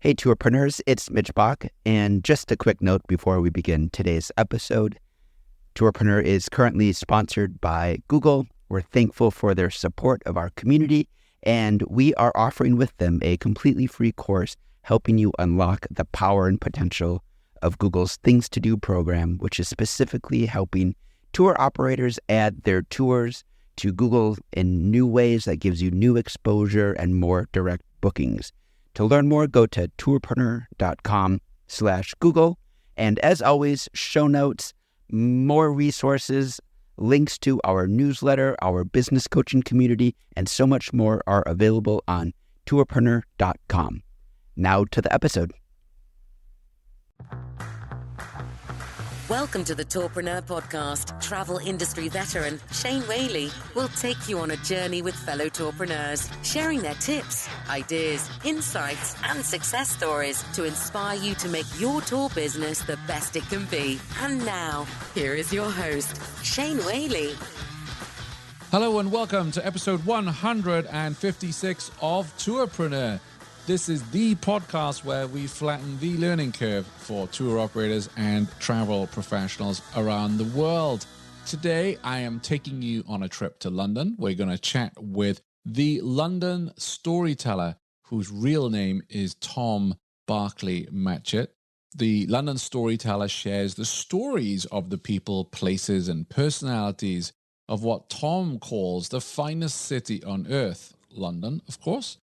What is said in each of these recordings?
Hey, tourpreneurs, it's Mitch Bach, and just a quick note before we begin today's episode. Tourpreneur is currently sponsored by Google. We're thankful for their support of our community, and we are offering with them a completely free course helping you unlock the power and potential of Google's Things to Do program, which is specifically helping tour operators add their tours to Google in new ways that gives you new exposure and more direct bookings. To learn more, go to tourpreneur.com/Google. And as always, show notes, more resources, links to our newsletter, our business coaching community, and so much more are available on tourpreneur.com. Now to the episode. Welcome to the Tourpreneur podcast. Travel industry veteran Shane Whaley will take you on a journey with fellow tourpreneurs, sharing their tips, ideas, insights, and success stories to inspire you to make your tour business the best it can be. And now, here is your host, Shane Whaley. Hello and welcome to episode 156 of Tourpreneur. This is the podcast where we flatten the learning curve for tour operators and travel professionals around the world. Today, I am taking you on a trip to London. We're going to chat with the London storyteller, whose real name is Tom Barclay Matchett. The London storyteller shares the stories of the people, places, and personalities of what Tom calls the finest city on earth, London, of course.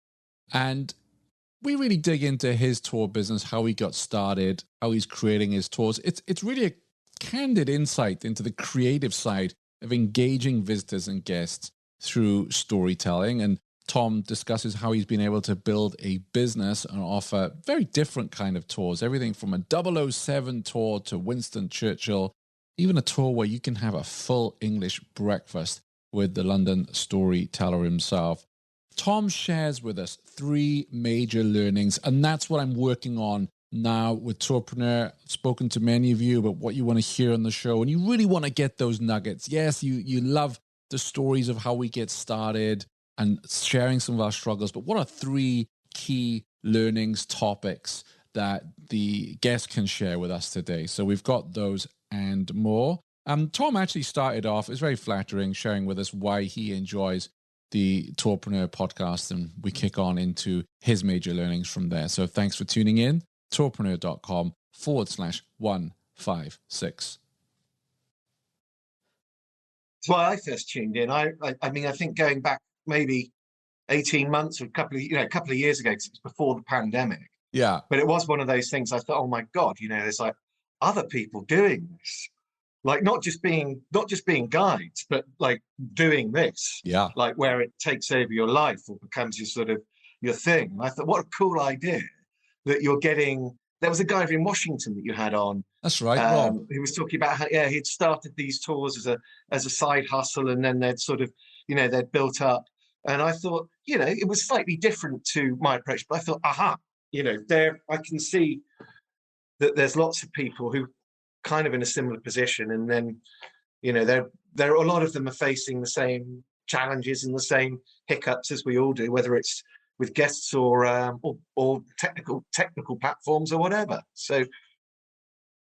And we really dig into his tour business, how he got started, how he's creating his tours. It's really a candid insight into the creative side of engaging visitors and guests through storytelling. And Tom discusses how he's been able to build a business and offer very different kind of tours, everything from a 007 tour to Winston Churchill, even a tour where you can have a full English breakfast with the London storyteller himself. Tom shares with us 3 major learnings, and that's what I'm working on now with Tourpreneur. I've spoken to many of you about what you want to hear on the show, and you really want to get those nuggets. Yes, you love the stories of how we get started and sharing some of our struggles, but what are 3 key learnings, topics that the guest can share with us today? So we've got those and more. Tom actually started off, it's very flattering, sharing with us why he enjoys the Tourpreneur podcast, and we kick on into his major learnings from there. So thanks for tuning in. Tourpreneur.com/156. That's why I first tuned in. I mean, I think going back maybe 18 months or a couple of years ago, because it was before the pandemic. Yeah. But it was one of those things I thought, oh my God, there's like other people doing this. Like not just being guides, but like doing this, like where it takes over your life or becomes your thing. And I thought, what a cool idea that you're getting. There was a guy in Washington that you had on. That's right. Rob. Who was talking about how he'd started these tours as a side hustle, and then they'd they'd built up. And I thought, it was slightly different to my approach, but I thought, there I can see that there's lots of people who kind of in a similar position, and then there are a lot of them are facing the same challenges and the same hiccups as we all do, whether it's with guests or technical platforms or whatever. So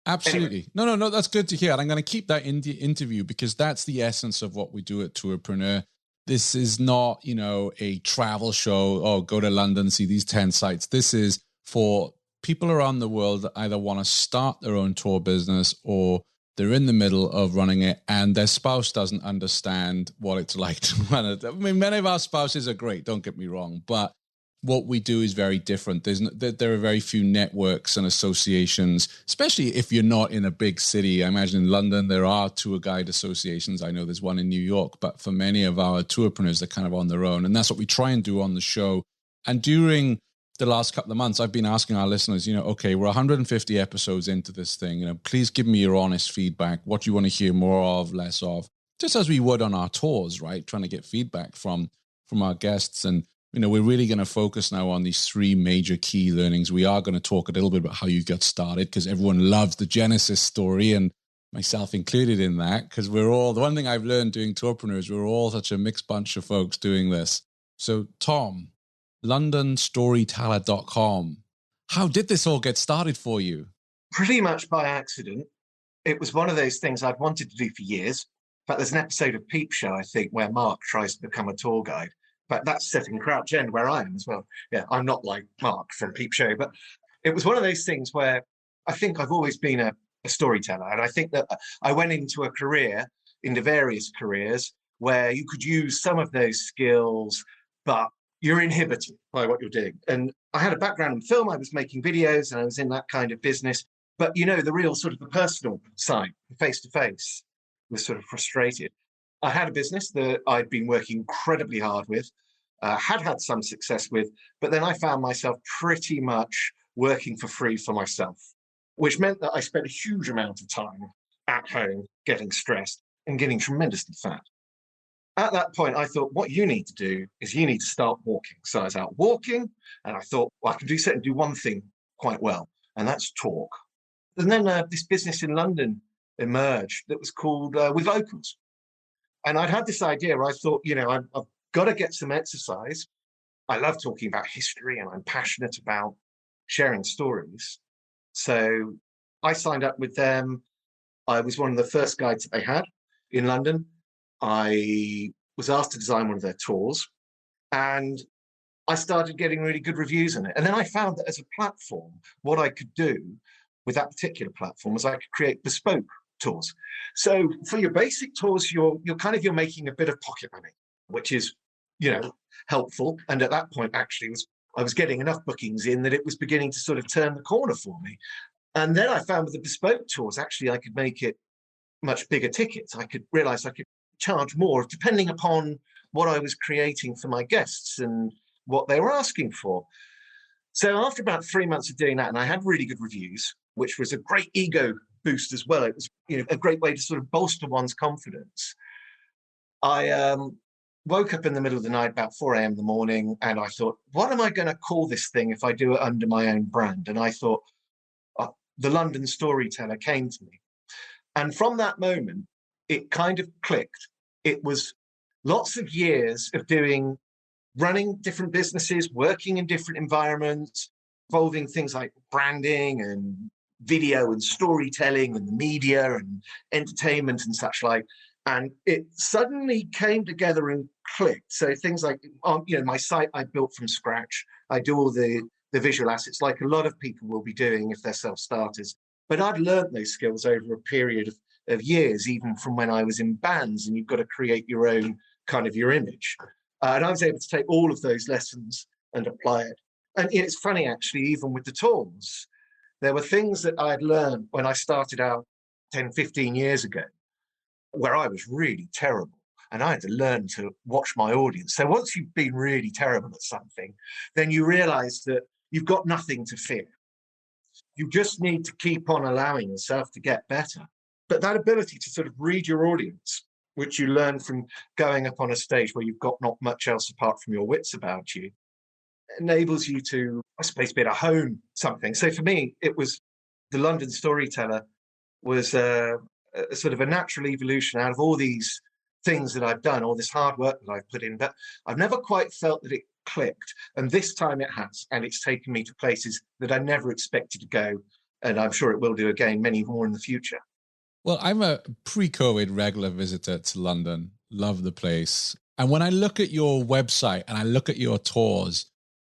absolutely. Anyway. No, that's good to hear. And I'm going to keep that in the interview because that's the essence of what we do at Tourpreneur. This is not a travel show. Go to London, see these 10 sites. This is for people around the world that either want to start their own tour business or they're in the middle of running it and their spouse doesn't understand what it's like to run it. I mean, many of our spouses are great, don't get me wrong, but what we do is very different. There are very few networks and associations, especially if you're not in a big city. I imagine in London, there are tour guide associations. I know there's one in New York, but for many of our tourpreneurs, they're kind of on their own. And that's what we try and do on the show. And during the last couple of months, I've been asking our listeners, okay, we're 150 episodes into this thing. Please give me your honest feedback. What do you want to hear more of, less of? Just as we would on our tours, right? Trying to get feedback from our guests. And, we're really going to focus now on these 3 major key learnings. We are going to talk a little bit about how you got started because everyone loves the Genesis story, and myself included in that, because the one thing I've learned doing Tourpreneur is we're all such a mixed bunch of folks doing this. So, Tom, LondonStoryteller.com. How did this all get started for you? Pretty much by accident. It was one of those things I'd wanted to do for years. In fact, there's an episode of Peep Show, I think, where Mark tries to become a tour guide. But that's set in Crouch End, where I am as well. Yeah, I'm not like Mark from Peep Show, but it was one of those things where I think I've always been a storyteller. And I think that I went into various careers where you could use some of those skills, but you're inhibited by what you're doing. And I had a background in film. I was making videos and I was in that kind of business. But, the real sort of the personal side, face-to-face, was sort of frustrated. I had a business that I'd been working incredibly hard with, had some success with, but then I found myself pretty much working for free for myself, which meant that I spent a huge amount of time at home getting stressed and getting tremendously fat. At that point, I thought, what you need to do is you need to start walking. So I was out walking and I thought, well, I can do one thing quite well, and that's talk. And then this business in London emerged that was called With Locals. And I'd had this idea where I thought, I've got to get some exercise. I love talking about history and I'm passionate about sharing stories. So I signed up with them. I was one of the first guides that they had in London. I was asked to design one of their tours and I started getting really good reviews on it. And then I found that as a platform, what I could do with that particular platform was I could create bespoke tours. So for your basic tours, you're making a bit of pocket money, which is, helpful. And at that point, actually, I was getting enough bookings in that it was beginning to sort of turn the corner for me. And then I found with the bespoke tours, actually, I could make it much bigger tickets. I could realize I could charge more depending upon what I was creating for my guests and what they were asking for. So after about 3 months of doing that, and I had really good reviews, which was a great ego boost as well. It was, a great way to sort of bolster one's confidence. I woke up in the middle of the night, about 4 a.m. in the morning, and I thought, what am I going to call this thing if I do it under my own brand? And I thought, the London Storyteller came to me. And from that moment, it kind of clicked. It was lots of years of running different businesses, working in different environments, involving things like branding and video and storytelling and the media and entertainment and such like. And it suddenly came together and clicked. So things like, my site I built from scratch. I do all the visual assets like a lot of people will be doing if they're self-starters. But I'd learned those skills over a period of years, even from when I was in bands, and you've got to create your own kind of your image. And I was able to take all of those lessons and apply it. And it's funny, actually, even with the tours, there were things that I'd learned when I started out 10, 15 years ago, where I was really terrible. And I had to learn to watch my audience. So once you've been really terrible at something, then you realize that you've got nothing to fear. You just need to keep on allowing yourself to get better. But that ability to sort of read your audience, which you learn from going up on a stage where you've got not much else apart from your wits about you, enables you to, I suppose, be able to hone something. So for me, it was the London Storyteller was a sort of a natural evolution out of all these things that I've done, all this hard work that I've put in. But I've never quite felt that it clicked. And this time it has. And it's taken me to places that I never expected to go. And I'm sure it will do again, many more in the future. Well, I'm a pre-COVID regular visitor to London. Love the place. And when I look at your website and I look at your tours,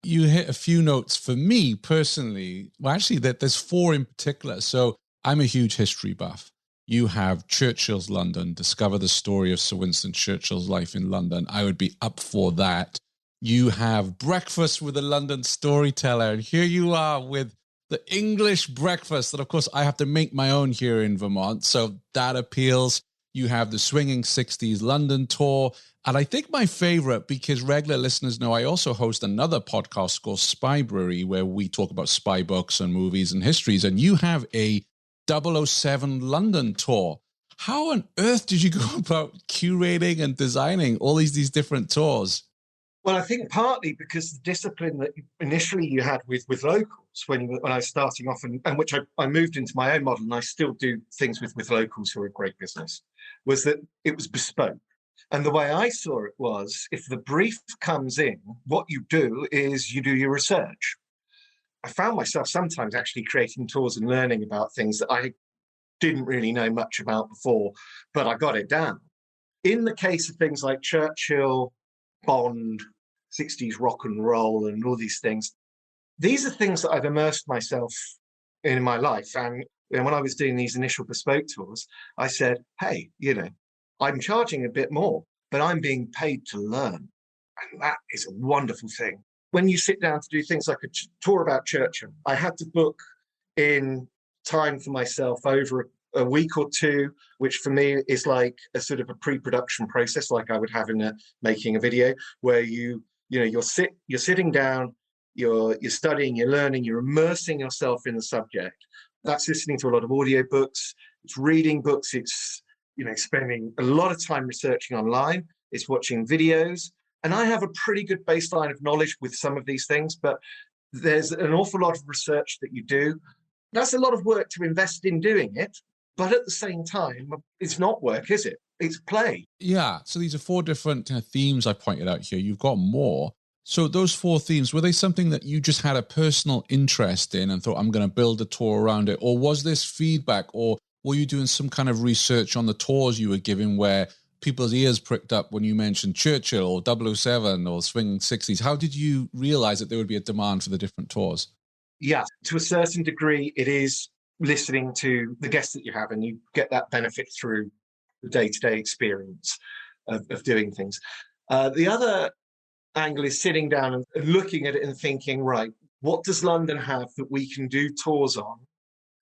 you hit a few notes for me personally. Well, actually, there's 4 in particular. So I'm a huge history buff. You have Churchill's London, discover the story of Sir Winston Churchill's life in London. I would be up for that. You have breakfast with a London storyteller. And here you are with the English breakfast that, of course, I have to make my own here in Vermont. So that appeals. You have the Swinging 60s London tour. And I think my favorite, because regular listeners know I also host another podcast called Spybrary, where we talk about spy books and movies and histories. And you have a 007 London tour. How on earth did you go about curating and designing all these different tours? Well, I think partly because the discipline that initially you had with locals when I was starting off, and which I moved into my own model, and I still do things with locals who are a great business, was that it was bespoke. And the way I saw it was, if the brief comes in, what you do is you do your research. I found myself sometimes actually creating tours and learning about things that I didn't really know much about before, but I got it down. In the case of things like Churchill, Bond, 60s rock and roll, and all these things, these are things that I've immersed myself in my life. And when I was doing these initial bespoke tours, I said, hey, I'm charging a bit more, but I'm being paid to learn. And that is a wonderful thing. When you sit down to do things like a tour about Churchill, I had to book in time for myself over a week or two, which for me is like a sort of a pre-production process, like I would have in making a video, where you're sitting down, you're studying, you're learning, you're immersing yourself in the subject. That's listening to a lot of audiobooks, it's reading books, it's spending a lot of time researching online, it's watching videos. And I have a pretty good baseline of knowledge with some of these things, but there's an awful lot of research that you do. That's a lot of work to invest in doing it. But at the same time, it's not work, is it? It's play. Yeah. So these are 4 different themes I pointed out here. You've got more. So those 4 themes, were they something that you just had a personal interest in and thought, I'm going to build a tour around it? Or was this feedback, or were you doing some kind of research on the tours you were giving where people's ears pricked up when you mentioned Churchill or 007 or Swing 60s? How did you realize that there would be a demand for the different tours? Yeah, to a certain degree, it is listening to the guests that you have, and you get that benefit through the day-to-day experience of doing things. The other angle is sitting down and looking at it and thinking, right, what does London have that we can do tours on,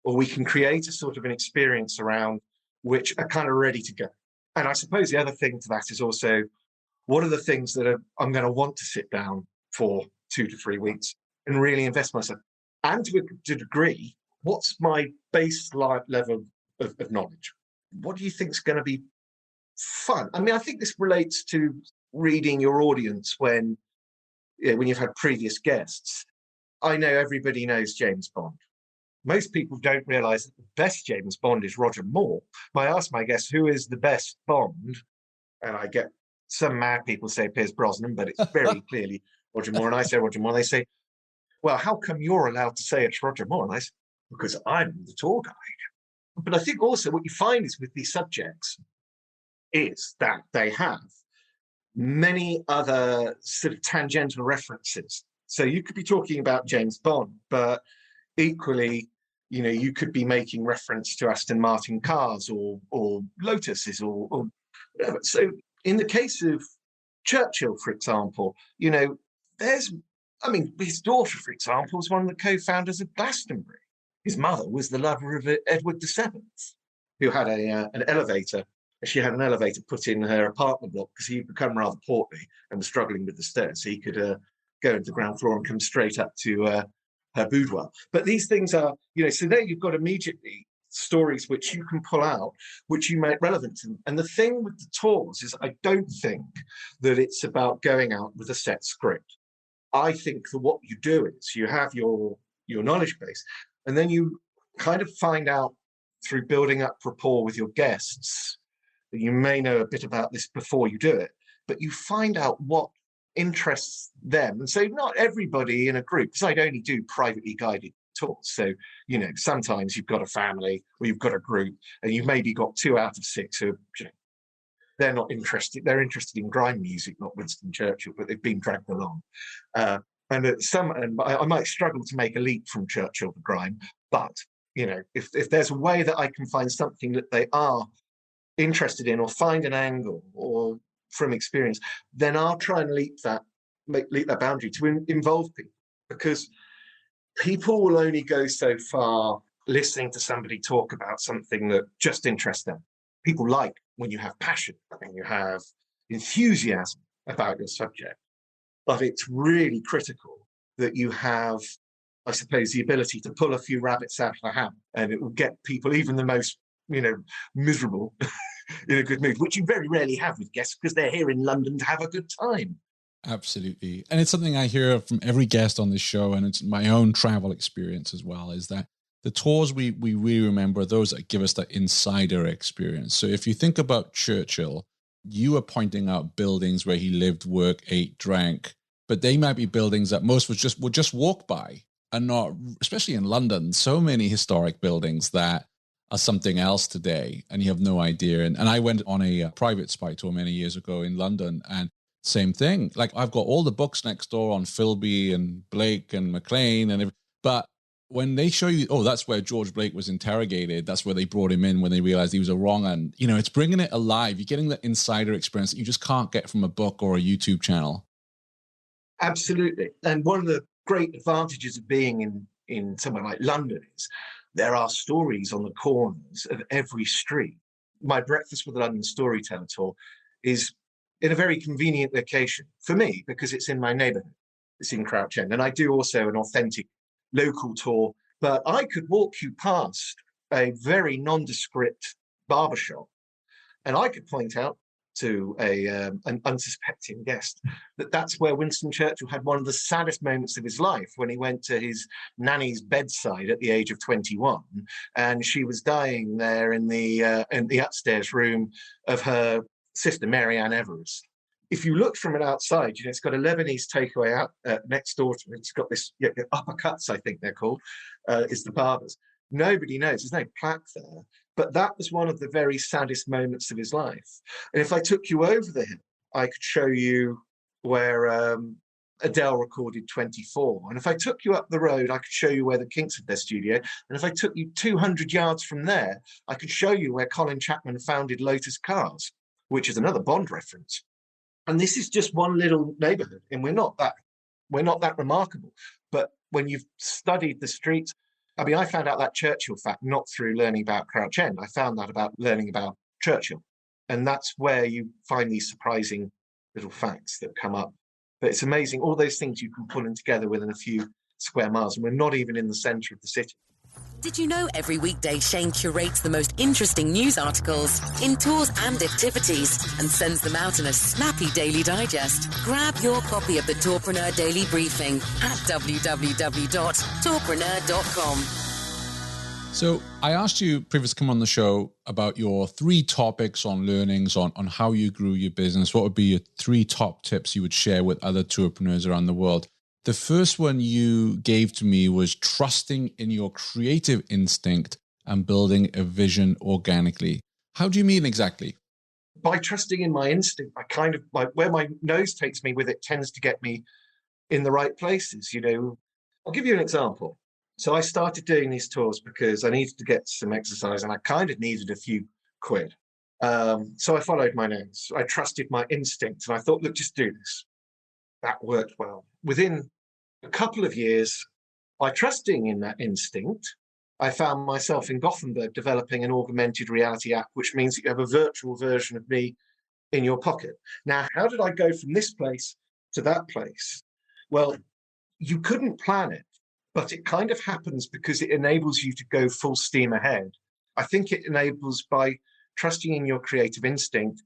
or we can create a sort of an experience around which are kind of ready to go? And I suppose the other thing to that is also, what are the things that I'm going to want to sit down for 2 to 3 weeks and really invest myself? And to a degree, what's my baseline level of knowledge? What do you think is going to be fun? I mean, I think this relates to reading your audience when you've had previous guests. I know everybody knows James Bond. Most people don't realise that the best James Bond is Roger Moore. I ask my guests, who is the best Bond? And I get some mad people say Pierce Brosnan, but it's very clearly Roger Moore. And I say Roger Moore. They say, well, how come you're allowed to say it's Roger Moore? And I say, because I'm the tour guide. But I think also what you find is with these subjects is that they have many other sort of tangential references. So you could be talking about James Bond, but equally, you could be making reference to Aston Martin cars or Lotuses or whatever. So in the case of Churchill, for example, his daughter, for example, was one of the co-founders of Glastonbury. His mother was the lover of Edward VII, who had an elevator. She had an elevator put in her apartment block because he'd become rather portly and was struggling with the stairs. So he could go into the ground floor and come straight up to her boudoir. But these things are, so there you've got immediately stories which you can pull out, which you make relevant to them. And the thing with the tours is I don't think that it's about going out with a set script. I think that what you do is you have your knowledge base, and then you kind of find out through building up rapport with your guests that you may know a bit about this before you do it, but you find out what interests them. And so not everybody in a group, because I'd only do privately guided tours. So, sometimes you've got a family or you've got a group and you've maybe got 2 out of 6 who, they're not interested. They're interested in grime music, not Winston Churchill, but they've been dragged along. And I might struggle to make a leap from Churchill to grime, but if there's a way that I can find something that they are interested in, or find an angle, or from experience, then I'll try and leap that boundary to involve people, because people will only go so far listening to somebody talk about something that just interests them. People like when you have passion and you have enthusiasm about your subject. But it's really critical that you have, I suppose, the ability to pull a few rabbits out of the hat, and it will get people, even the most, miserable, in a good mood, which you very rarely have with guests because they're here in London to have a good time. Absolutely. And it's something I hear from every guest on this show, and it's my own travel experience as well, is that the tours we really remember are those that give us that insider experience. So if you think about Churchill, you were pointing out buildings where he lived, worked, ate, drank, but they might be buildings that most would just walk by. are not, especially in London, so many historic buildings that are something else today, and you have no idea. And I went on a private spy tour many years ago in London, and same thing. Like, I've got all the books next door on Philby and Blake and Maclean and everything, but when they show you, oh, that's where George Blake was interrogated, that's where they brought him in when they realized he was a wrong, and it's bringing it alive. You're getting the insider experience that you just can't get from a book or a YouTube channel. Absolutely. And one of the great advantages of being in somewhere like London is there are stories on the corners of every street. My Breakfast with the London Storyteller tour is in a very convenient location for me because it's in my neighbourhood. It's in Crouch End. And I do also an authentic local tour, but I could walk you past a very nondescript barbershop and I could point out to an unsuspecting guest that's where Winston Churchill had one of the saddest moments of his life when he went to his nanny's bedside at the age of 21, and she was dying there in the upstairs room of her sister Mary Ann Everest. If you look from it outside, it's got a Lebanese takeaway out next door to it. It's got this uppercuts, I think they're called, is the barbers. Nobody knows. There's no plaque there. But that was one of the very saddest moments of his life. And if I took you over the hill, I could show you where Adele recorded 24. And if I took you up the road, I could show you where the Kinks had their studio. And if I took you 200 yards from there, I could show you where Colin Chapman founded Lotus Cars, which is another Bond reference. And this is just one little neighborhood, and we're not that remarkable. But when you've studied the streets, I mean, I found out that Churchill fact not through learning about Crouch End. I found that about learning about Churchill. And that's where you find these surprising little facts that come up. But it's amazing, all those things you can pull in together within a few square miles. And we're not even in the centre of the city. Did you know every weekday Shane curates the most interesting news articles in tours and activities and sends them out in a snappy daily digest? Grab your copy of the Tourpreneur Daily Briefing at www.tourpreneur.com. So I asked you previously to come on the show about your 3 topics on learnings on how you grew your business. What would be your 3 top tips you would share with other tourpreneurs around the world? The first one you gave to me was trusting in your creative instinct and building a vision organically. How do you mean exactly? By trusting in my instinct, I kind of, where my nose takes me with it tends to get me in the right places. I'll give you an example. So I started doing these tours because I needed to get some exercise and I kind of needed a few quid. So I followed my nose. I trusted my instinct and I thought, look, just do this. That worked well. Within a couple of years, by trusting in that instinct, I found myself in Gothenburg developing an augmented reality app, which means that you have a virtual version of me in your pocket. Now, how did I go from this place to that place? Well, you couldn't plan it, but it kind of happens because it enables you to go full steam ahead. I think it enables, by trusting in your creative instinct,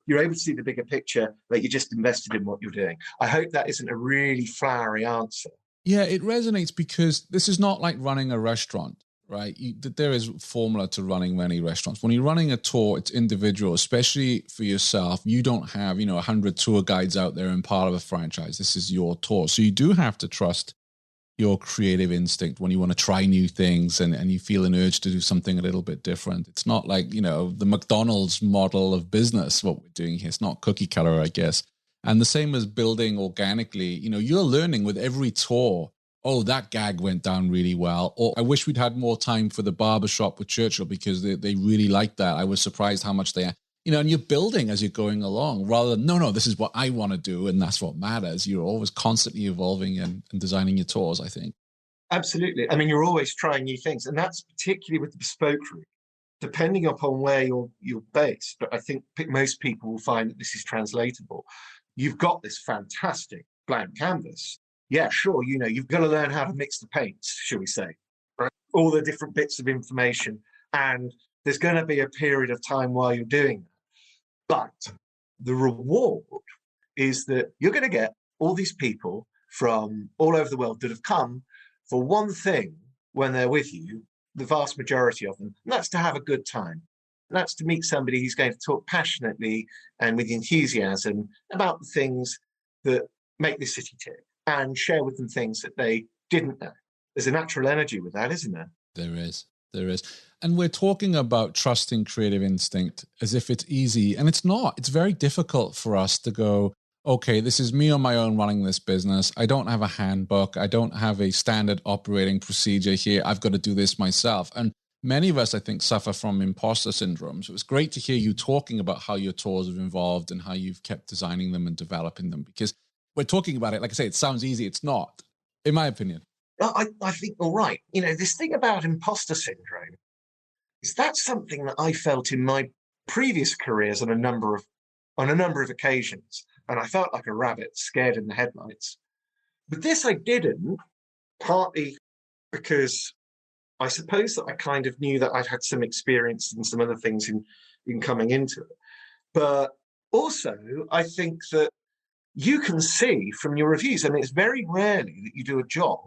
you're able to see the bigger picture, that you just invested in what you're doing. I hope that isn't a really flowery answer. Yeah, it resonates because this is not like running a restaurant, right? There is formula to running many restaurants. When you're running a tour, it's individual, especially for yourself. You don't have, 100 tour guides out there and part of a franchise. This is your tour. So you do have to trust your creative instinct when you want to try new things and you feel an urge to do something a little bit different. It's not like, the McDonald's model of business, what we're doing here. It's not cookie cutter, I guess. And the same as building organically, you're learning with every tour. Oh, that gag went down really well. Or I wish we'd had more time for the barbershop with Churchill because they really liked that. I was surprised how much and you're building as you're going along rather than, no, this is what I want to do. And that's what matters. You're always constantly evolving and designing your tours, I think. Absolutely. I mean, you're always trying new things. And that's particularly with the bespoke route, depending upon where you're based. But I think most people will find that this is translatable. You've got this fantastic blank canvas. Yeah, sure. You've got to learn how to mix the paints, shall we say, right? All the different bits of information. And there's going to be a period of time while you're doing that. But the reward is that you're going to get all these people from all over the world that have come for one thing when they're with you, the vast majority of them, and that's to have a good time. And that's to meet somebody who's going to talk passionately and with enthusiasm about the things that make this city tick and share with them things that they didn't know. there's a natural energy with that, isn't there? There is. There is. And we're talking about trusting creative instinct as if it's easy. And it's not. It's very difficult for us to go, okay, this is me on my own running this business. I don't have a handbook. I don't have a standard operating procedure here. I've got to do this myself. And many of us, I think, suffer from imposter syndrome. So it's great to hear you talking about how your tours have evolved and how you've kept designing them and developing them, because we're talking about it. Like I say, it sounds easy. It's not, in my opinion. I think you're right. This thing about imposter syndrome is that's something that I felt in my previous careers on a number of occasions, and I felt like a rabbit scared in the headlights. But this I didn't, partly because I suppose that I kind of knew that I'd had some experience and some other things in coming into it. But also, I think that you can see from your reviews, I mean, it's very rarely that you do a job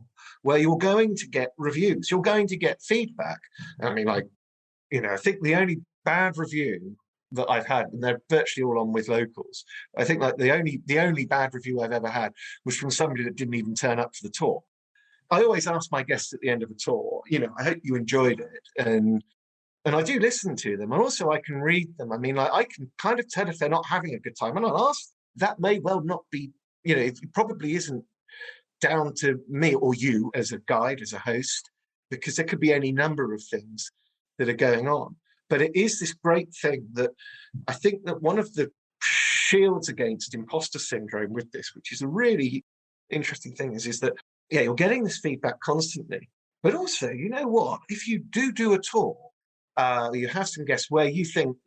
where you're going to get reviews, you're going to get feedback. I mean, I think the only bad review that I've had, and they're virtually all on With Locals, I think like the only bad review I've ever had was from somebody that didn't even turn up for the tour. I always ask my guests at the end of a tour, I hope you enjoyed it. And I do listen to them. And also I can read them. I mean, like, I can kind of tell if they're not having a good time. And I'll ask, that may well not be, it probably isn't down to me or you as a guide, as a host, because there could be any number of things that are going on. But it is this great thing that I think that one of the shields against imposter syndrome with this, which is a really interesting thing, is that, you're getting this feedback constantly. But also, you know what? If you do a tour, you have some guests where you think,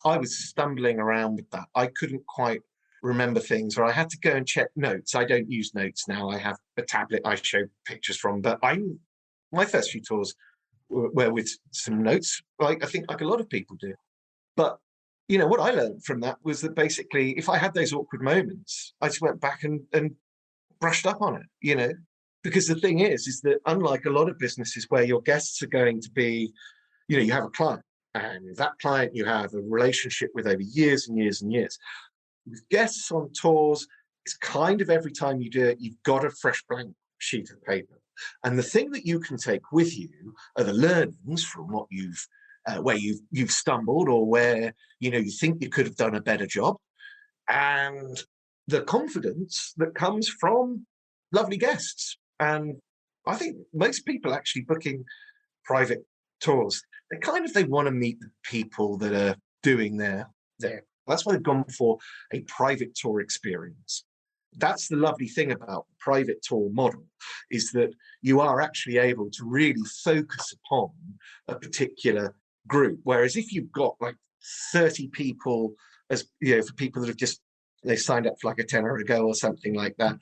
I was stumbling around with that. I couldn't quite remember things, or I had to go and check notes. I don't use notes now. I have a tablet I show pictures from, but my first few tours were with some notes, I think like a lot of people do. But, what I learned from that was that basically if I had those awkward moments, I just went back and brushed up on it, because the thing is that unlike a lot of businesses where your guests are going to be, you have a client, and that client you have a relationship with over years and years and years. With guests on tours, it's kind of every time you do it, you've got a fresh blank sheet of paper. And the thing that you can take with you are the learnings from what where you've stumbled, or where, you think you could have done a better job, and the confidence that comes from lovely guests. And I think most people actually booking private tours, they want to meet the people that are doing their. That's why they've gone for a private tour experience. That's the lovely thing about the private tour model, is that you are actually able to really focus upon a particular group. Whereas if you've got like 30 people, as for people that have just, they signed up for like a tenner ago or something like that,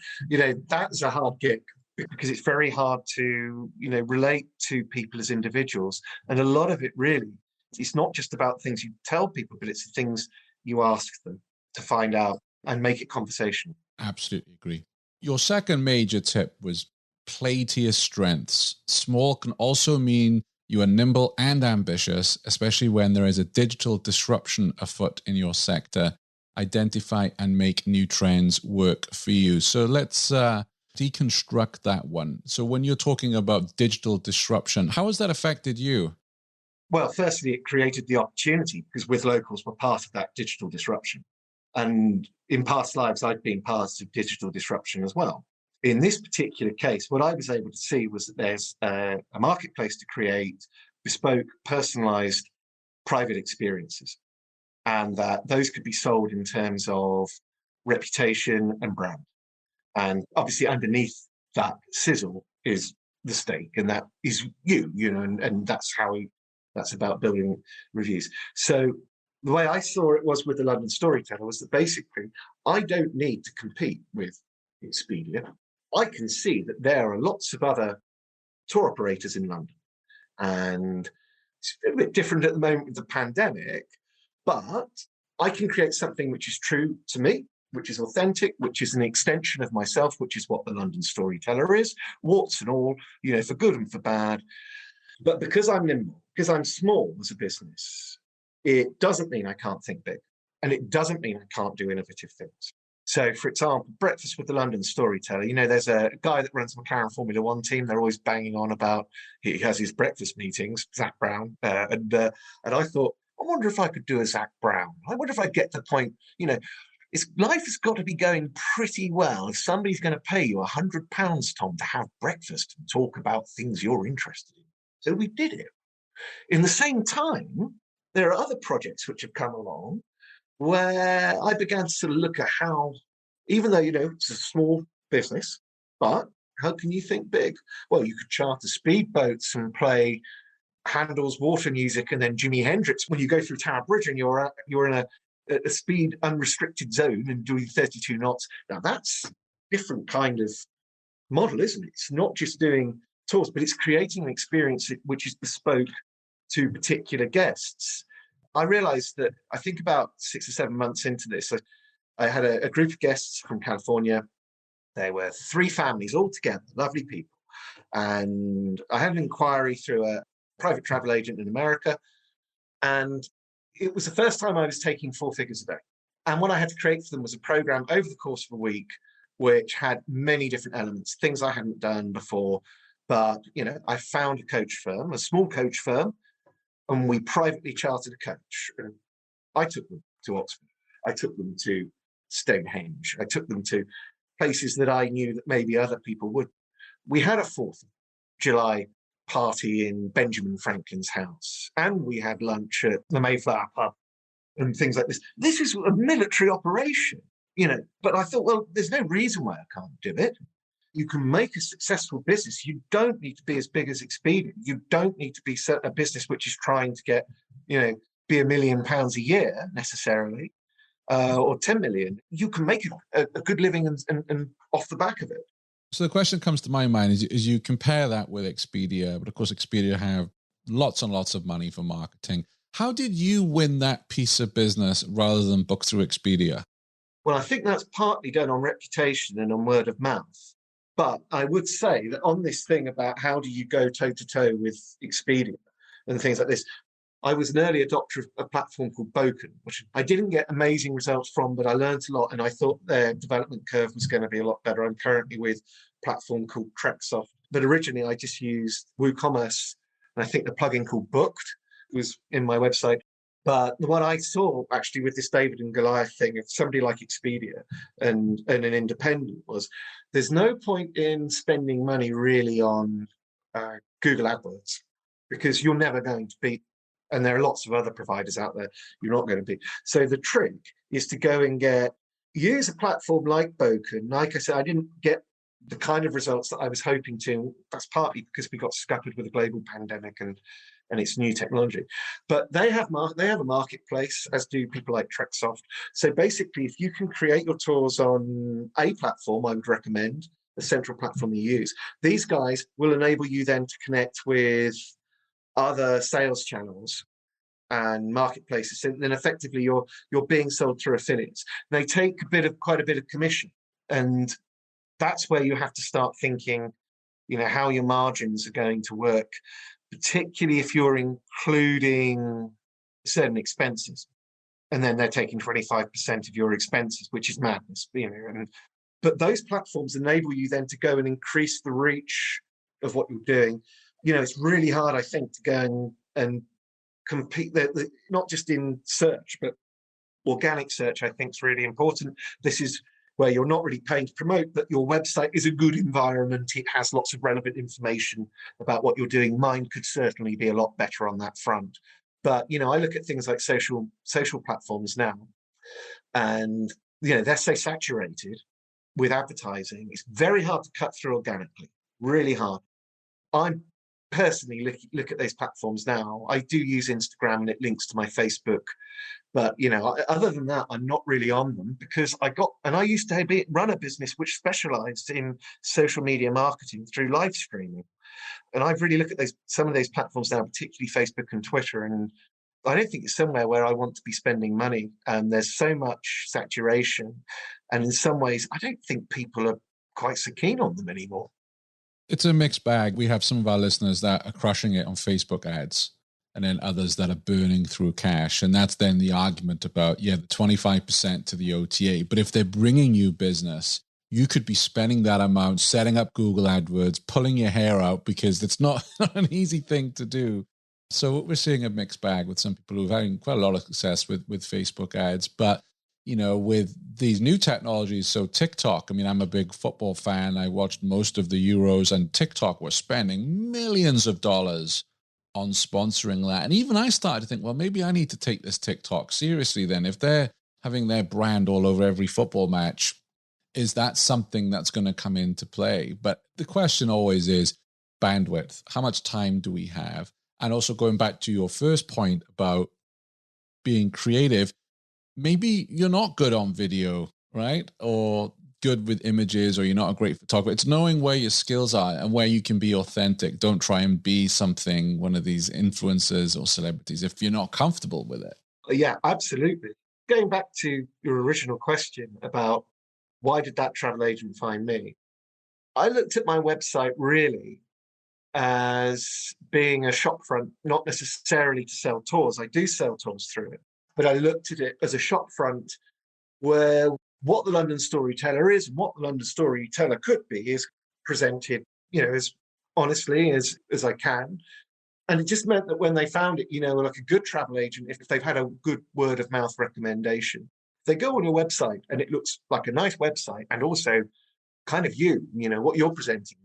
that's a hard gig, because it's very hard to, relate to people as individuals. And a lot of it really, it's not just about things you tell people, but it's the things you ask them to find out and make it conversational. Absolutely agree. Your second major tip was play to your strengths. Small can also mean you are nimble and ambitious, especially when there is a digital disruption afoot in your sector. Identify and make new trends work for you. So let's deconstruct that one. So when you're talking about digital disruption, how has that affected you? Well, firstly, it created the opportunity, because With Locals were part of that digital disruption. And in past lives, I'd been part of digital disruption as well. In this particular case, what I was able to see was that there's a marketplace to create bespoke, personalized private experiences, and that those could be sold in terms of reputation and brand. And obviously underneath that sizzle is the stake, and that is and that's about building reviews. So the way I saw it was with the London Storyteller was that basically I don't need to compete with Expedia. I can see that there are lots of other tour operators in London, and it's a bit different at the moment with the pandemic, but I can create something which is true to me, which is authentic, which is an extension of myself, which is what the London Storyteller is, warts and all, for good and for bad. But because I'm nimble, because I'm small as a business, it doesn't mean I can't think big. And it doesn't mean I can't do innovative things. So, for example, Breakfast with the London Storyteller. There's a guy that runs the McLaren Formula One team. They're always banging on about he has his breakfast meetings, Zach Brown, and I thought, I wonder if I could do a Zach Brown. I wonder if I get to the point. Life has got to be going pretty well if somebody's going to pay you £100, Tom, to have breakfast and talk about things you're interested in. So we did it. In the same time, there are other projects which have come along where I began to sort of look at how, even though, it's a small business, but how can you think big? Well, you could charter speedboats and play Handel's water music and then Jimi Hendrix when you go through Tower Bridge and you're in a speed unrestricted zone and doing 32 knots. Now, that's a different kind of model, isn't it? It's not just doing tours, but it's creating an experience which is bespoke to particular guests. I realized that I think about 6 or 7 months into this, I had a group of guests from California. There were 3 families all together, lovely people. And I had an inquiry through a private travel agent in America. And it was the first time I was taking 4 figures a day. And what I had to create for them was a program over the course of a week, which had many different elements, things I hadn't done before. But, I found a coach firm, a small coach firm, and we privately chartered a coach. I took them to Oxford. I took them to Stonehenge. I took them to places that I knew that maybe other people would. We had a 4th of July party in Benjamin Franklin's house, and we had lunch at the Mayflower pub and things like this. This is a military operation, but I thought, well, there's no reason why I can't do it. You can make a successful business. You don't need to be as big as Expedia. You don't need to be a business which is trying to get, be £1 million a year necessarily, or 10 million. You can make a good living and off the back of it. So the question comes to my mind is you compare that with Expedia, but of course Expedia have lots and lots of money for marketing. How did you win that piece of business rather than book through Expedia? Well, I think that's partly done on reputation and on word of mouth. But I would say that on this thing about how do you go toe-to-toe with Expedia and things like this, I was an early adopter of a platform called Boken, which I didn't get amazing results from, but I learned a lot, and I thought their development curve was going to be a lot better. I'm currently with a platform called Tracksoft, but originally I just used WooCommerce, and I think the plugin called Booked was in my website. But what I saw actually with this David and Goliath thing of somebody like Expedia and an independent was there's no point in spending money really on Google AdWords because you're never going to beat, and there are lots of other providers out there you're not going to beat. So the trick is to go and use a platform like Boken. Like I said, I didn't get the kind of results that I was hoping to. That's partly because we got scuppered with a global pandemic and it's new technology. But they have a marketplace, as do people like Tracksoft. So basically, if you can create your tours on a platform, I would recommend the central platform you use. These guys will enable you then to connect with other sales channels and marketplaces. And then effectively, you're being sold through affiliates. They take quite a bit of commission, and that's where you have to start thinking, how your margins are going to work, particularly if you're including certain expenses. And then they're taking 25% of your expenses, which is madness. But those platforms enable you then to go and increase the reach of what you're doing. It's really hard, I think, to go and compete, not just in search, but organic search, I think, is really important. This is where you're not really paying to promote, but your website is a good environment. It has lots of relevant information about what you're doing. Mine could certainly be a lot better on that front. But, I look at things like social platforms now, and, they're so saturated with advertising. It's very hard to cut through organically, really hard. I personally look at those platforms now. I do use Instagram and it links to my Facebook. But, other than that, I'm not really on them because I used to run a business which specialized in social media marketing through live streaming. And I've really looked at some of those platforms now, particularly Facebook and Twitter. And I don't think it's somewhere where I want to be spending money. And there's so much saturation. And in some ways, I don't think people are quite so keen on them anymore. It's a mixed bag. We have some of our listeners that are crushing it on Facebook ads. and then others that are burning through cash. And that's then the argument about, the 25% to the OTA. But if they're bringing you business, you could be spending that amount, setting up Google AdWords, pulling your hair out, because it's not an easy thing to do. So we're seeing a mixed bag with some people who've had quite a lot of success with Facebook ads. But, with these new technologies, so TikTok, I'm a big football fan. I watched most of the Euros, and TikTok was spending millions of dollars on sponsoring that. And even I started to think, well, maybe I need to take this TikTok seriously then. If they're having their brand all over every football match, is that something that's going to come into play? But the question always is bandwidth. How much time do we have? And also going back to your first point about being creative, maybe you're not good on video, right? Or good with images, or you're not a great photographer. It's knowing where your skills are and where you can be authentic. Don't try and be one of these influencers or celebrities if you're not comfortable with it. Yeah, absolutely. Going back to your original question about why did that travel agent find me? I looked at my website really as being a shopfront, not necessarily to sell tours. I do sell tours through it, but I looked at it as a shopfront where what the London Storyteller is and what the London Storyteller could be is presented, as honestly as I can. And it just meant that when they found it, like a good travel agent, if they've had a good word of mouth recommendation, they go on your website and it looks like a nice website, and also kind of what you're presenting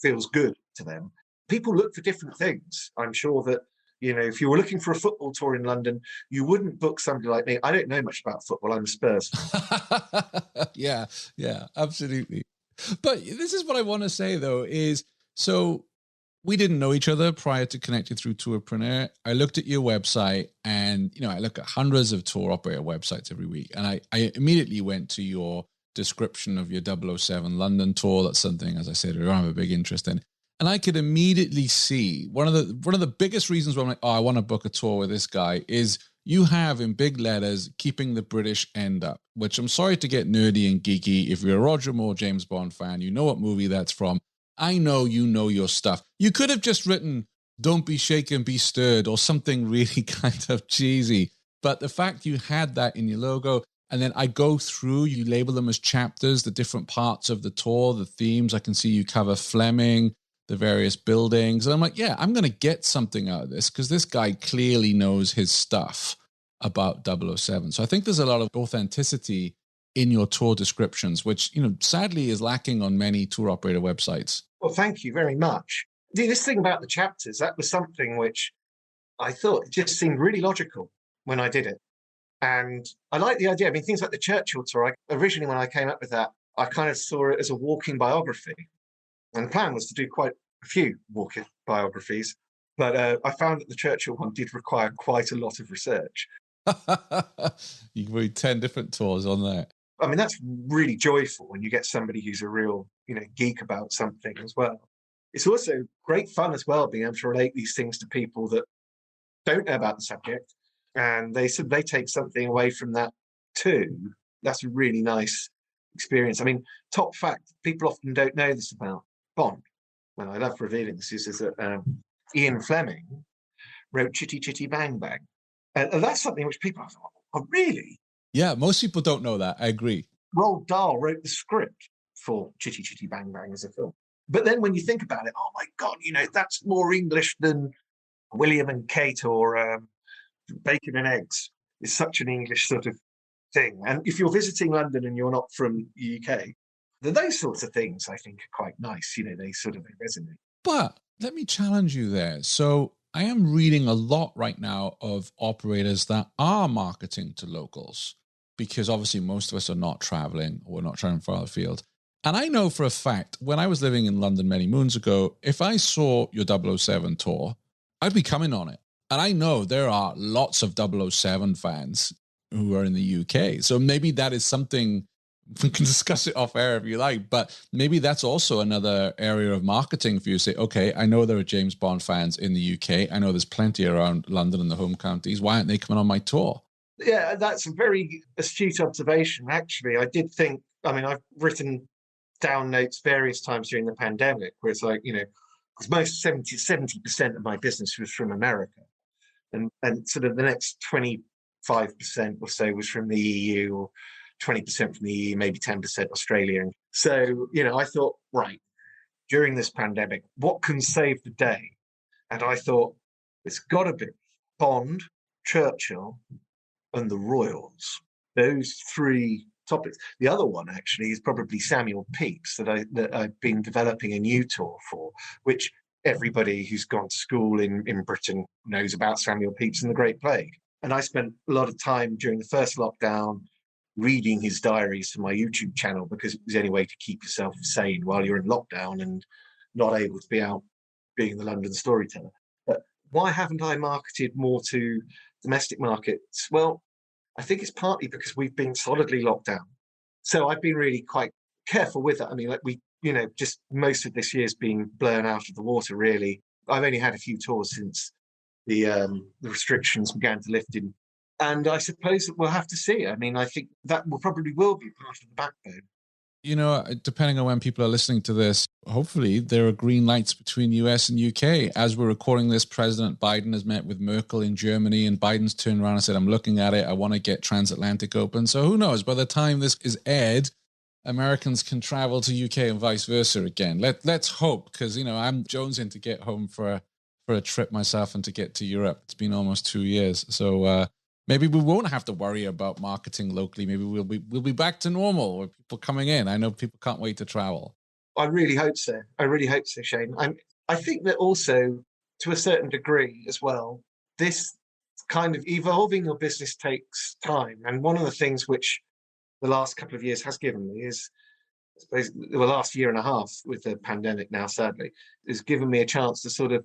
feels good to them. People look for different things. I'm sure that, if you were looking for a football tour in London, you wouldn't book somebody like me. I don't know much about football. I'm a Spurs fan. Yeah, absolutely. But this is what I want to say, though, is so we didn't know each other prior to connecting through Tourpreneur. I looked at your website, and, I look at hundreds of tour operator websites every week. And I immediately went to your description of your 007 London tour. That's something, as I said, I have a big interest in. And I could immediately see one of the biggest reasons why I'm like, I want to book a tour with this guy is you have in big letters, keeping the British end up, which I'm sorry to get nerdy and geeky. If you're a Roger Moore James Bond fan, you know what movie that's from. I know you know your stuff. You could have just written, don't be shaken, be stirred, or something really kind of cheesy. But the fact you had that in your logo, and then I go through, you label them as chapters, the different parts of the tour, the themes. I can see you cover Fleming, the various buildings. And I'm like, I'm going to get something out of this because this guy clearly knows his stuff about 007. So I think there's a lot of authenticity in your tour descriptions, which, sadly is lacking on many tour operator websites. Well, thank you very much. This thing about the chapters, that was something which I thought just seemed really logical when I did it. And I like the idea. Things like the Churchill tour, originally when I came up with that, I kind of saw it as a walking biography. And the plan was to do quite a few walking biographies. But I found that the Churchill one did require quite a lot of research. You can read 10 different tours on that. That's really joyful when you get somebody who's a real, geek about something as well. It's also great fun as well, being able to relate these things to people that don't know about the subject. And they take something away from that too. That's a really nice experience. Top fact, people often don't know this about Bond. Well, I love revealing this, is that Ian Fleming wrote Chitty Chitty Bang Bang. And that's something which people are like, oh, really? Yeah, most people don't know that. I agree. Roald Dahl wrote the script for Chitty Chitty Bang Bang as a film. But then when you think about it, oh my God, that's more English than William and Kate or Bacon and Eggs. It's such an English sort of thing. And if you're visiting London and you're not from the UK, then those sorts of things I think are quite nice. They sort of resonate. But let me challenge you there. So I am reading a lot right now of operators that are marketing to locals, because obviously most of us are not traveling, or we're not traveling far afield. And I know for a fact, when I was living in London many moons ago, if I saw your 007 tour, I'd be coming on it. And I know there are lots of 007 fans who are in the UK. So maybe that is something, we can discuss it off air if you like, but maybe that's also another area of marketing for you to say, okay, I know there are James Bond fans in the UK. I know there's plenty around London and the home counties. Why aren't they coming on my tour? Yeah, that's a very astute observation, actually. I did think, I've written down notes various times during the pandemic where it's like, because most 70% of my business was from America. and sort of the next 25% or so was from the EU, or 20% from the EU, maybe 10% Australia. And so, I thought, right, during this pandemic, what can save the day? And I thought, it's got to be Bond, Churchill, and the Royals. Those three topics. The other one actually is probably Samuel Pepys that I've been developing a new tour for, which everybody who's gone to school in Britain knows about Samuel Pepys and the Great Plague. And I spent a lot of time during the first lockdown reading his diaries for my YouTube channel, because it was the only way to keep yourself sane while you're in lockdown and not able to be out being the London storyteller. But why haven't I marketed more to domestic markets? Well, I think it's partly because we've been solidly locked down. So I've been really quite careful with it. I mean, just most of this year's been blown out of the water, really. I've only had a few tours since the restrictions began to lift in. And I suppose that we'll have to see. I mean, I think that probably will be part of the backbone. Depending on when people are listening to this, hopefully there are green lights between US and UK. As we're recording this, President Biden has met with Merkel in Germany, and Biden's turned around and said, I'm looking at it. I want to get transatlantic open. So who knows? By the time this is aired, Americans can travel to UK and vice versa again. Let's hope, because, I'm jonesing to get home for a trip myself and to get to Europe. It's been almost 2 years. So maybe we won't have to worry about marketing locally. Maybe we'll be back to normal with people coming in. I know people can't wait to travel. I really hope so. Shane. I think that also, to a certain degree as well, this kind of evolving your business takes time. And one of the things which the last couple of years has given me is, I suppose, the last year and a half with the pandemic now, sadly, has given me a chance to sort of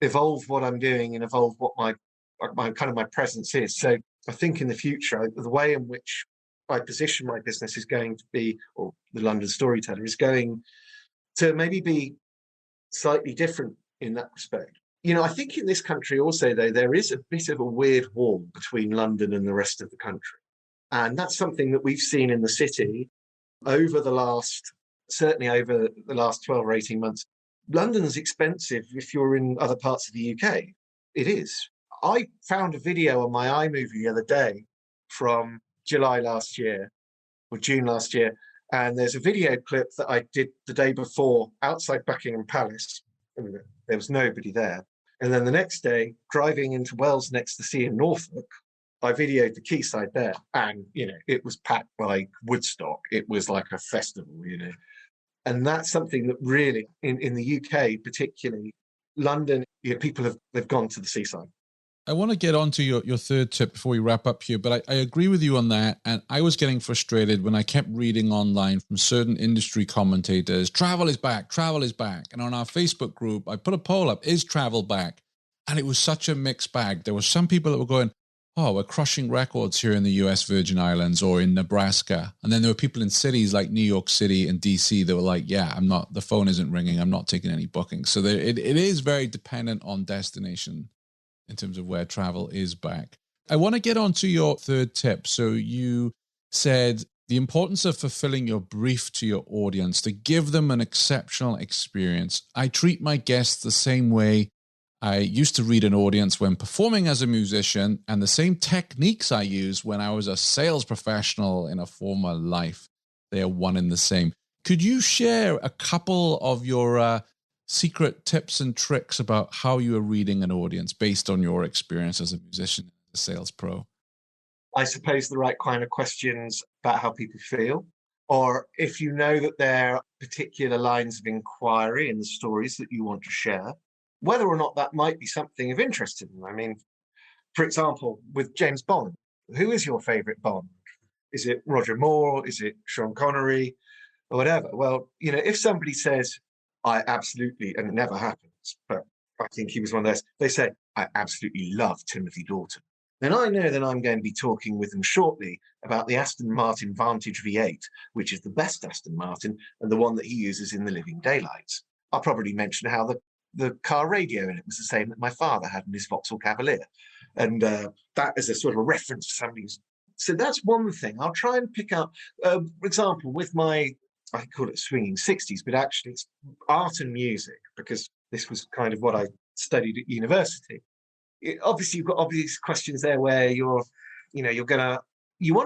evolve what I'm doing and evolve what my presence is. So I think in the future, the way in which I position my business is going to be, or the London Storyteller is going to maybe be slightly different in that respect. I think in this country also, though, there is a bit of a weird wall between London and the rest of the country. And that's something that we've seen in the city certainly over the last 12 or 18 months. London's expensive if you're in other parts of the UK. It is. I found a video on my iMovie the other day from July last year, or June last year, and there's a video clip that I did the day before outside Buckingham Palace. And there was nobody there. And then the next day, driving into Wells next to the sea in Norfolk, I videoed the quayside there. And, it was packed like Woodstock. It was like a festival, And that's something that really, in the UK particularly, London, people they've gone to the seaside. I want to get on to your third tip before we wrap up here, but I agree with you on that. And I was getting frustrated when I kept reading online from certain industry commentators, travel is back. And on our Facebook group, I put a poll up, is travel back? And it was such a mixed bag. There were some people that were going, oh, we're crushing records here in the US Virgin Islands or in Nebraska. And then there were people in cities like New York City and DC that were like, yeah, the phone isn't ringing. I'm not taking any bookings. So it is very dependent on destination in terms of where travel is back. I want to get on to your third tip. So you said the importance of fulfilling your brief to your audience to give them an exceptional experience. I treat my guests the same way I used to read an audience when performing as a musician, and the same techniques I used when I was a sales professional in a former life. They are one and the same. Could you share a couple of your secret tips and tricks about how you are reading an audience based on your experience as a musician, as a sales pro? I suppose the right kind of questions about how people feel, or if you know that there are particular lines of inquiry in the stories that you want to share, whether or not that might be something of interest to them. I mean, for example, with James Bond, who is your favourite Bond? Is it Roger Moore? Is it Sean Connery? Or whatever? Well, if somebody says, I absolutely, and it never happens, but I think he was one of those, they say, I absolutely love Timothy Dalton. Then I know that I'm going to be talking with them shortly about the Aston Martin Vantage V8, which is the best Aston Martin and the one that he uses in The Living Daylights. I'll probably mention how the car radio in it was the same that my father had in his Vauxhall Cavalier. And that is a sort of a reference to somebody's. So that's one thing. I'll try and pick up, for example, with I call it swinging 60s, but actually it's art and music, because this was kind of what I studied at university. obviously you've got obvious questions there where you want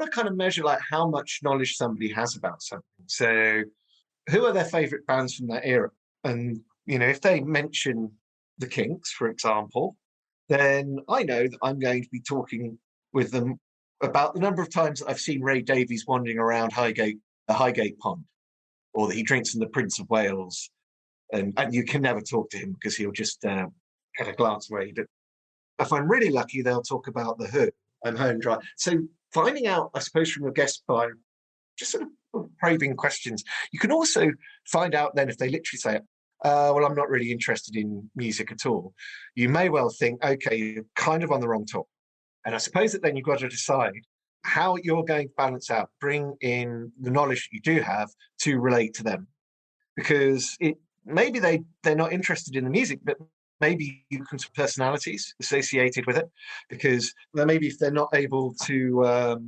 to kind of measure like how much knowledge somebody has about something. So who are their favorite bands from that era? And, if they mention the Kinks, for example, then I know that I'm going to be talking with them about the number of times that I've seen Ray Davies wandering around the Highgate Pond, or that he drinks from the Prince of Wales. And you can never talk to him because he'll just kind of glance away. If I'm really lucky, they'll talk about the Who and Home Dry. So finding out, I suppose, from your guest by just sort of probing questions. You can also find out then if they literally say, well, I'm not really interested in music at all. You may well think, okay, you're kind of on the wrong top. And I suppose that then you've got to decide how you're going to balance out, bring in the knowledge that you do have to relate to them. Because maybe they're not interested in the music, but maybe you can see personalities associated with it. Because maybe if they're not able to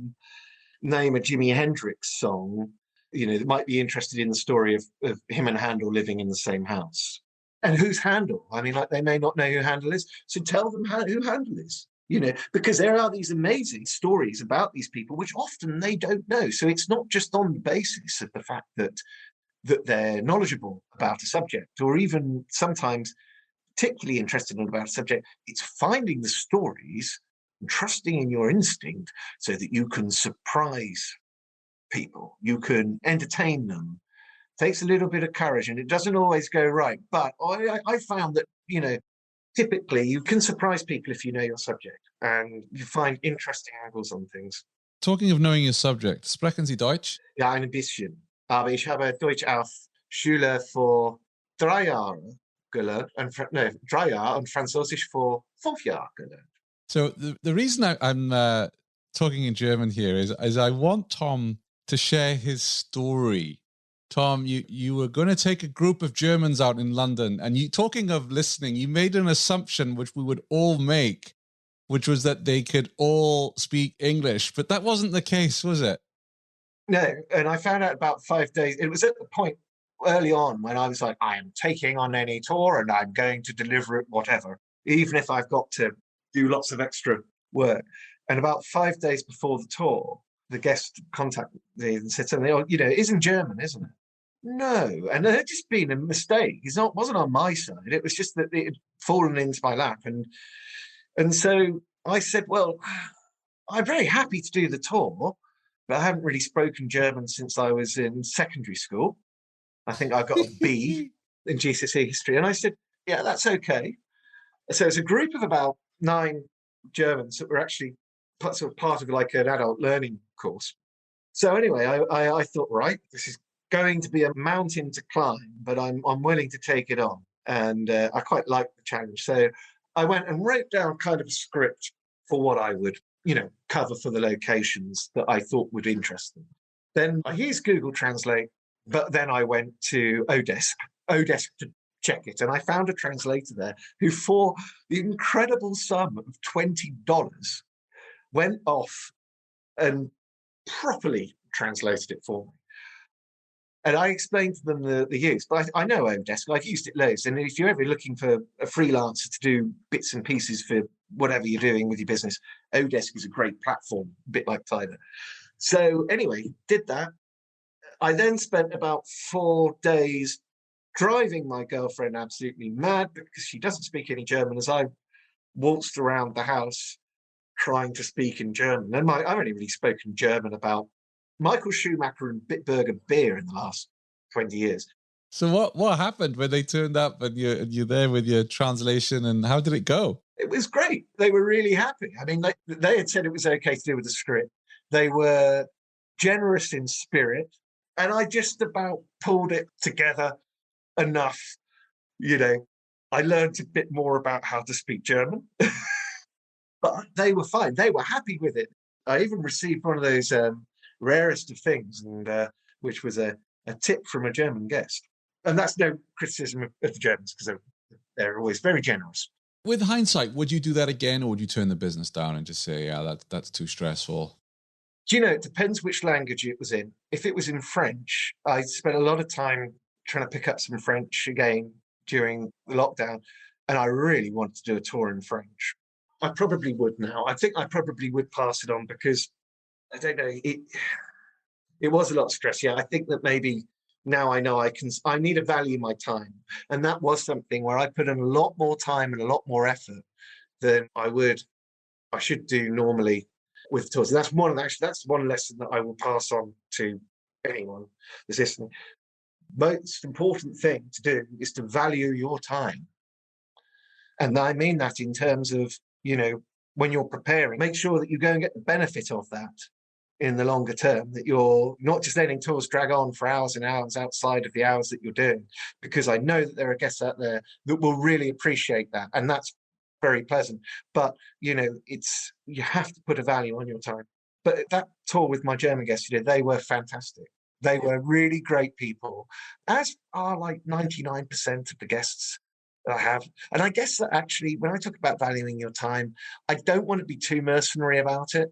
name a Jimi Hendrix song, they might be interested in the story of him and Handel living in the same house. And who's Handel? I mean, they may not know who Handel is, so tell them who Handel is, because there are these amazing stories about these people, which often they don't know. So it's not just on the basis of the fact that they're knowledgeable about a subject, or even sometimes particularly interested about a subject. It's finding the stories and trusting in your instinct so that you can surprise people, you can entertain them. It takes a little bit of courage, and it doesn't always go right. But I found that, typically you can surprise people if you know your subject and you find interesting angles on things. Talking of knowing your subject, sprechen Sie Deutsch? Ja, ein bisschen. Aber ich habe Deutsch auf Schule für 3 Jahre gelernt, 3 Jahre, und Französisch für 5 Jahre gelernt. So the reason I'm talking in German here is I want Tom to share his story. Tom, you were going to take a group of Germans out in London, and talking of listening, you made an assumption which we would all make, which was that they could all speak English, but that wasn't the case, was it? No, and I found out about 5 days. It was at the point early on when I was like, I am taking on any tour and I'm going to deliver it, whatever, even if I've got to do lots of extra work. And about 5 days before the tour, the guest contacted me and said something, it is in German, isn't it? No. And there had just been a mistake. It wasn't on my side. It was just that it had fallen into my lap. And so I said, well, I'm very happy to do the tour, but I haven't really spoken German since I was in secondary school. I think I got a B in GCSE history. And I said, yeah, that's okay. So it's a group of about 9 Germans that were actually sort of part of like an adult learning course. So anyway, I thought, right, this is going to be a mountain to climb, but I'm willing to take it on. And I quite liked the challenge. So I went and wrote down kind of a script for what I would, cover for the locations that I thought would interest them. Then I used Google Translate, but then I went to Odesk to check it. And I found a translator there who, for the incredible sum of $20, went off and properly translated it for me. And I explained to them the use, but I know Odesk. I've used it loads. And if you're ever looking for a freelancer to do bits and pieces for whatever you're doing with your business, Odesk is a great platform, a bit like Fiverr. So anyway, did that. I then spent about 4 days driving my girlfriend absolutely mad because she doesn't speak any German, as I waltzed around the house trying to speak in German. And I've only really spoken German about Michael Schumacher and Bitburger beer in the last 20 years. So what happened when they turned up and you're there with your translation, and how did it go? It was great. They were really happy. I mean, they had said it was okay to do with the script. They were generous in spirit, and I just about pulled it together enough. I learned a bit more about how to speak German, but they were fine. They were happy with it. I even received one of those rarest of things, and which was a tip from a German guest. And that's no criticism of the Germans, because they're always very generous. With hindsight, would you do that again, or would you turn the business down and just say, yeah, that's too stressful? Do you know, it depends which language it was in. If it was in French, I spent a lot of time trying to pick up some French again during the lockdown, and I really wanted to do a tour in French. I probably would now. I think I probably would pass it on because, I don't know, it was a lot of stress. Yeah, I think that maybe now I know I need to value my time. And that was something where I put in a lot more time and a lot more effort than I should do normally with tours. And that's one lesson that I will pass on to anyone that's listening. Most important thing to do is to value your time. And I mean that in terms of, when you're preparing, make sure that you go and get the benefit of that in the longer term, that you're not just letting tours drag on for hours and hours outside of the hours that you're doing, because I know that there are guests out there that will really appreciate that. And that's very pleasant. But, you have to put a value on your time. But that tour with my German guests, they were fantastic. They were really great people, as are like 99% of the guests that I have. And I guess that actually, when I talk about valuing your time, I don't want to be too mercenary about it,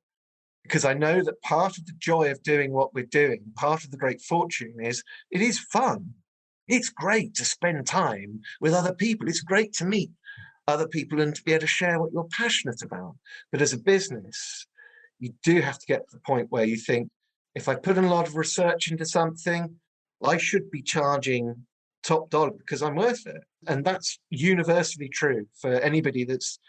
because I know that part of the joy of doing what we're doing, part of the great fortune is it is fun. It's great to spend time with other people. It's great to meet other people and to be able to share what you're passionate about. But as a business, you do have to get to the point where you think, if I put in a lot of research into something, I should be charging top dollar because I'm worth it. And that's universally true for anybody that's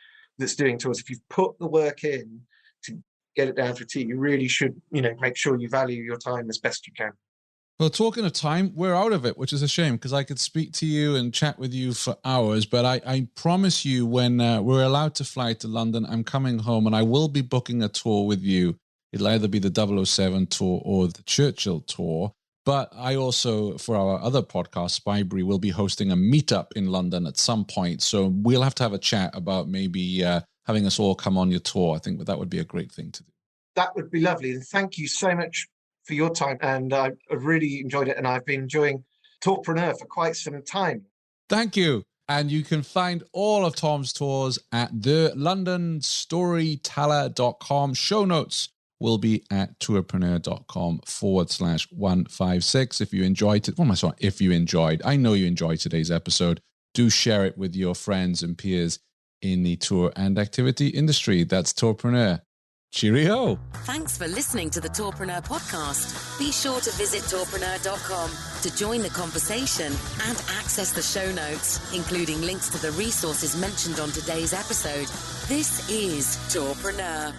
doing tours. If you've put the work in to get it down to a T, you really should, make sure you value your time as best you can. Well, talking of time, we're out of it, which is a shame because I could speak to you and chat with you for hours. But I promise you, when we're allowed to fly to London, I'm coming home and I will be booking a tour with you. It'll either be the 007 tour or the Churchill tour. But I also, for our other podcast, Spybury, will be hosting a meetup in London at some point. So we'll have to have a chat about maybe having us all come on your tour. I think that would be a great thing to do. That would be lovely. And thank you so much for your time. And I really enjoyed it. And I've been enjoying Tourpreneur for quite some time. Thank you. And you can find all of Tom's tours at thelondonstoryteller.com. Show notes will be at tourpreneur.com/156. If you enjoyed it, I know you enjoyed today's episode. Do share it with your friends and peers in the tour and activity industry. That's Tourpreneur. Cheerio. Thanks for listening to the Tourpreneur podcast. Be sure to visit tourpreneur.com to join the conversation and access the show notes, including links to the resources mentioned on today's episode. This is Tourpreneur.